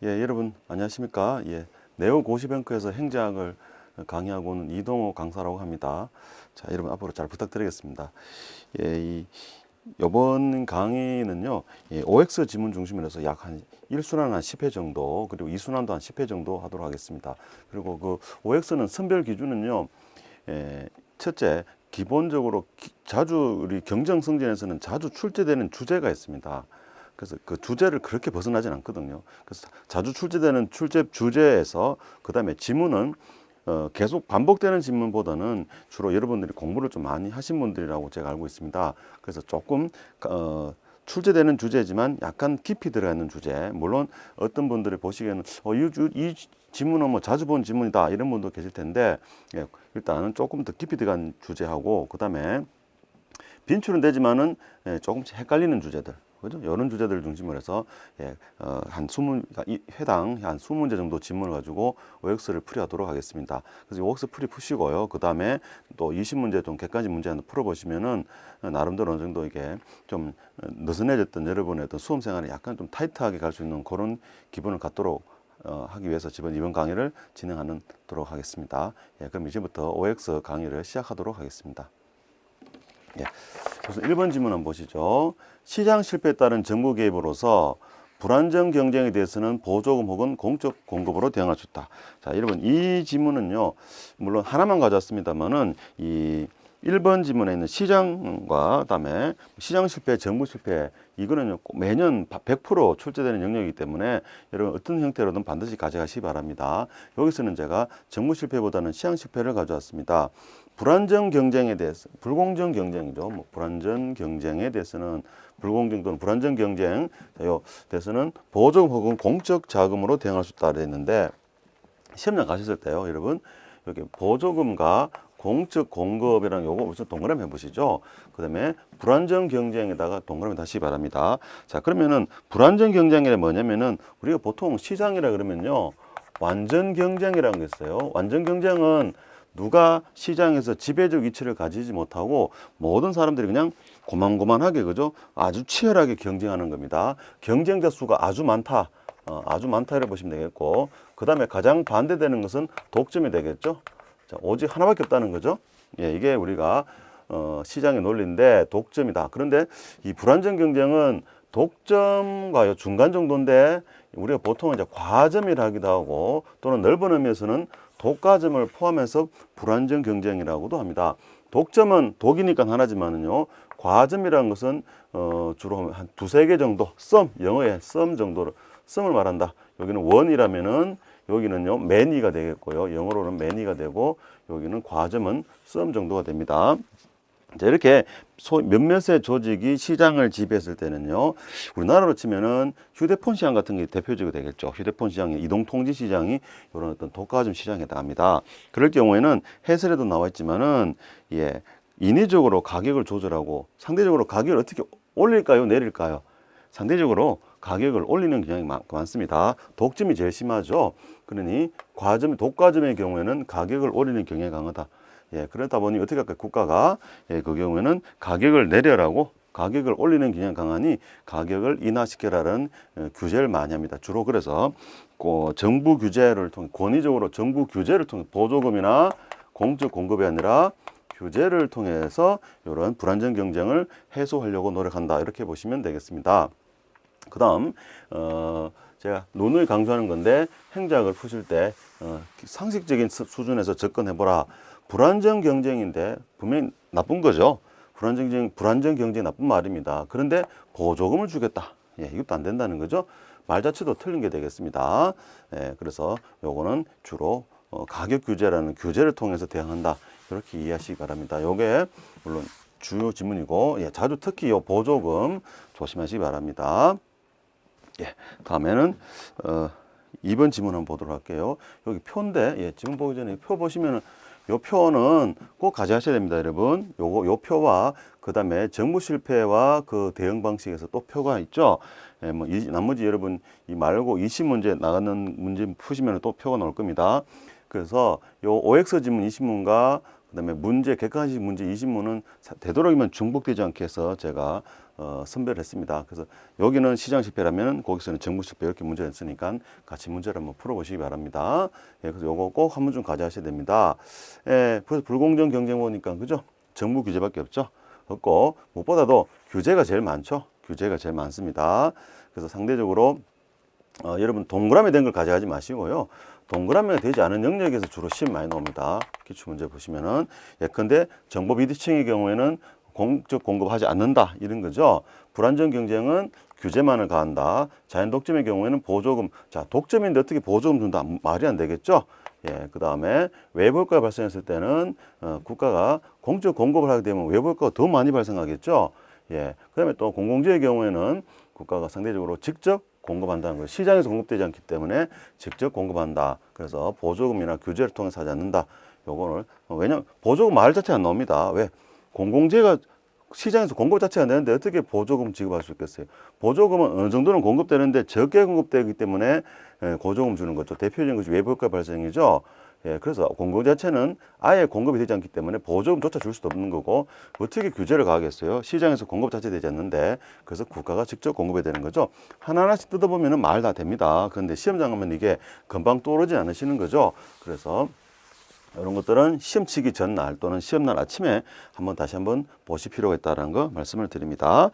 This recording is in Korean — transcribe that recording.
예, 여러분 안녕하십니까? 예, 네오고시뱅크에서 행정학을 강의하고 있는 이동호 강사라고 합니다. 자, 여러분 앞으로 잘 부탁드리겠습니다. 예, 이번 강의는요, 예, OX 지문 중심으로 해서 약 한 1순환 한 10회 정도, 그리고 2순환도 한 10회 정도 하도록 하겠습니다. 그리고 그 OX는 선별 기준은요, 예, 첫째, 기본적으로 자주 우리 경정성진에서는 자주 출제되는 주제가 있습니다. 그래서 그 주제를 그렇게 벗어나진 않거든요. 그래서 자주 출제되는 출제 주제에서 그다음에 지문은 계속 반복되는 질문보다는 주로 여러분들이 공부를 좀 많이 하신 분들이라고 제가 알고 있습니다. 그래서 조금 출제되는 주제지만 약간 깊이 들어가 있는 주제. 물론 어떤 분들이 보시기에는 이 지문은 뭐 자주 본 지문이다 이런 분도 계실 텐데, 예, 일단은 조금 더 깊이 들어간 주제하고 그다음에 빈출은 되지만은 조금씩 헷갈리는 주제들, 그죠? 이런 주제들을 중심으로 해서 한 20, 그러니까 이 회당 한 20문제 정도 질문을 가지고 OX를 풀이하도록 하겠습니다. 그래서 OX 푸시고요. 그 다음에 또 20문제 좀 객관식 문제 하나 풀어보시면은 나름대로 어느 정도 이게 좀 느슨해졌던 여러분의 어떤 수험 생활에 약간 좀 타이트하게 갈 수 있는 그런 기분을 갖도록 하기 위해서 이번 강의를 진행하도록 하겠습니다. 예, 그럼 이제부터 OX 강의를 시작하도록 하겠습니다. 예. 그래서 1번 질문 한번 보시죠. 시장 실패에 따른 정부 개입으로서 불안정 경쟁에 대해서는 보조금 혹은 공적 공급으로 대응할 수 있다. 자, 여러분 이 질문은요, 물론 하나만 가져왔습니다만은 이 1번 지문에 있는 시장과 그다음에 시장 실패, 정부 실패 이거는 매년 100% 출제되는 영역이기 때문에 여러분 어떤 형태로든 반드시 가져가시기 바랍니다. 여기서는 제가 정부 실패보다는 시장 실패를 가져왔습니다. 불안정 경쟁에 대해서, 불공정 경쟁이죠. 뭐 불안정 경쟁에 대해서는 불공정 또는 불안정 경쟁 대해서는 보조금 혹은 공적 자금으로 대응할 수 있다 그랬는데, 시험장 가셨을 때요, 여러분 여기 보조금과 공적 공급이랑 요거 우선 동그라미 해보시죠. 그 다음에 불안정 경쟁에다가 동그라미 다시 바랍니다. 자, 그러면은 불안정 경쟁이 뭐냐면은 우리가 보통 시장이라 그러면요, 완전 경쟁이라는 게 있어요. 완전 경쟁은 누가 시장에서 지배적 위치를 가지지 못하고 모든 사람들이 그냥 고만고만하게, 그죠? 아주 치열하게 경쟁하는 겁니다. 경쟁자 수가 아주 많다. 아주 많다 이렇게 보시면 되겠고, 그 다음에 가장 반대되는 것은 독점이 되겠죠. 자, 오직 하나밖에 없다는 거죠. 예, 이게 우리가 시장의 논리인데 독점이다. 그런데 이 불안정 경쟁은 독점과 중간 정도인데 우리가 보통 이제 과점이라 하기도 하고 또는 넓은 의미에서는 독과점을 포함해서 불안정 경쟁이라고도 합니다. 독점은 독이니까 하나지만은요, 과점이라는 것은 주로 한 두세 개 정도, 영어의 썸 정도로, 썸을 말한다. 여기는 원이라면은 여기는요 매니가 되겠고요, 영어로는 매니가 되고, 여기는 과점은 썸 정도가 됩니다. 자, 이렇게 몇몇의 조직이 시장을 지배했을 때는요, 우리나라로 치면은 휴대폰 시장 같은 게 대표적이 되겠죠. 휴대폰 시장이, 이동통지 시장이 이런 어떤 독과점 시장에 해당합니다. 그럴 경우에는 해설에도 나와 있지만은, 예, 인위적으로 가격을 조절하고 상대적으로 가격을 어떻게 올릴까요, 내릴까요? 상대적으로 가격을 올리는 경향이 많습니다. 독점이 제일 심하죠. 그러니 독과점의 경우에는 가격을 올리는 경향이 강하다. 예, 그러다 보니 어떻게 할까요? 국가가, 예, 그 경우에는 가격을 내려라고, 가격을 올리는 경향이 강하니 가격을 인하시켜라는 규제를 많이 합니다. 주로 그래서 정부 규제를 통해, 권위적으로 정부 규제를 통해, 보조금이나 공적 공급이 아니라 규제를 통해서 이런 불안정 경쟁을 해소하려고 노력한다. 이렇게 보시면 되겠습니다. 그 다음 제가 논을 강조하는 건데, 행정학을 푸실 때 상식적인 수준에서 접근해보라. 불안정 경쟁인데 분명히 나쁜 거죠. 불안정 경쟁이 나쁜 말입니다. 그런데 보조금을 주겠다. 예, 이것도 안 된다는 거죠. 말 자체도 틀린 게 되겠습니다. 예, 그래서 요거는 주로 가격 규제라는 규제를 통해서 대응한다. 이렇게 이해하시기 바랍니다. 요게 물론 주요 지문이고, 예, 자주 특히 요 보조금 조심하시기 바랍니다. 예, 다음에는 2번 지문 한번 보도록 할게요. 여기 표인데, 예, 지문 보기 전에 표 보시면은 요 표는 꼭 가져가셔야 됩니다, 여러분. 요 표와 그 다음에 정부 실패와 그 대응 방식에서 또 표가 있죠. 예, 뭐 나머지 여러분 이 말고 20문제 나가는 문제 푸시면 또 표가 나올 겁니다. 그래서 요 OX 지문 20문과 그다음에 문제 객관식 문제 20문은 되도록이면 중복되지 않게 해서 제가 선별을 했습니다. 그래서 여기는 시장 실패라면 거기서는 정부 실패 이렇게 문제가 있으니까 같이 문제를 한번 풀어보시기 바랍니다. 예, 그래서 요거 꼭 한 문좀 가져가셔야 됩니다. 예, 그래서 불공정 경쟁 보니까 그죠? 정부 규제밖에 없고 무엇보다도 규제가 제일 많죠. 규제가 제일 많습니다. 그래서 상대적으로 여러분 동그라미 된 걸 가져가지 마시고요. 동그라미가 되지 않은 영역에서 주로 시험 많이 나옵니다. 기출문제 보시면은 예컨대 정보 비대칭의 경우에는 공적 공급하지 않는다 이런 거죠. 불안정 경쟁은 규제만을 가한다. 자연 독점의 경우에는 보조금. 자, 독점인데 어떻게 보조금 준다? 말이 안 되겠죠. 예, 그 다음에 외부 효과가 발생했을 때는 국가가 공적 공급을 하게 되면 외부 효과가 더 많이 발생하겠죠. 예, 그 다음에 또 공공재의 경우에는 국가가 상대적으로 직접 공급한다는 거예요. 시장에서 공급되지 않기 때문에 직접 공급한다. 그래서 보조금이나 규제를 통해서 하지 않는다. 요거를 왜냐면 보조금 말 자체가 안 나옵니다. 왜? 공공재가 시장에서 공급 자체가 안 되는데 어떻게 보조금 지급할 수 있겠어요? 보조금은 어느 정도는 공급되는데 적게 공급되기 때문에 보조금 주는 거죠. 대표적인 것이 외부 효과 발생이죠. 예, 그래서 공공 자체는 아예 공급이 되지 않기 때문에 보조금조차 줄 수도 없는 거고 어떻게 규제를 가하겠어요? 시장에서 공급 자체 되지 않는데 그래서 국가가 직접 공급해야 되는 거죠. 하나하나씩 뜯어보면 말 다 됩니다. 그런데 시험장 가면 이게 금방 떠오르지 않으시는 거죠. 그래서 이런 것들은 시험 치기 전날 또는 시험날 아침에 다시 한번 보실 필요가 있다는 거 말씀을 드립니다.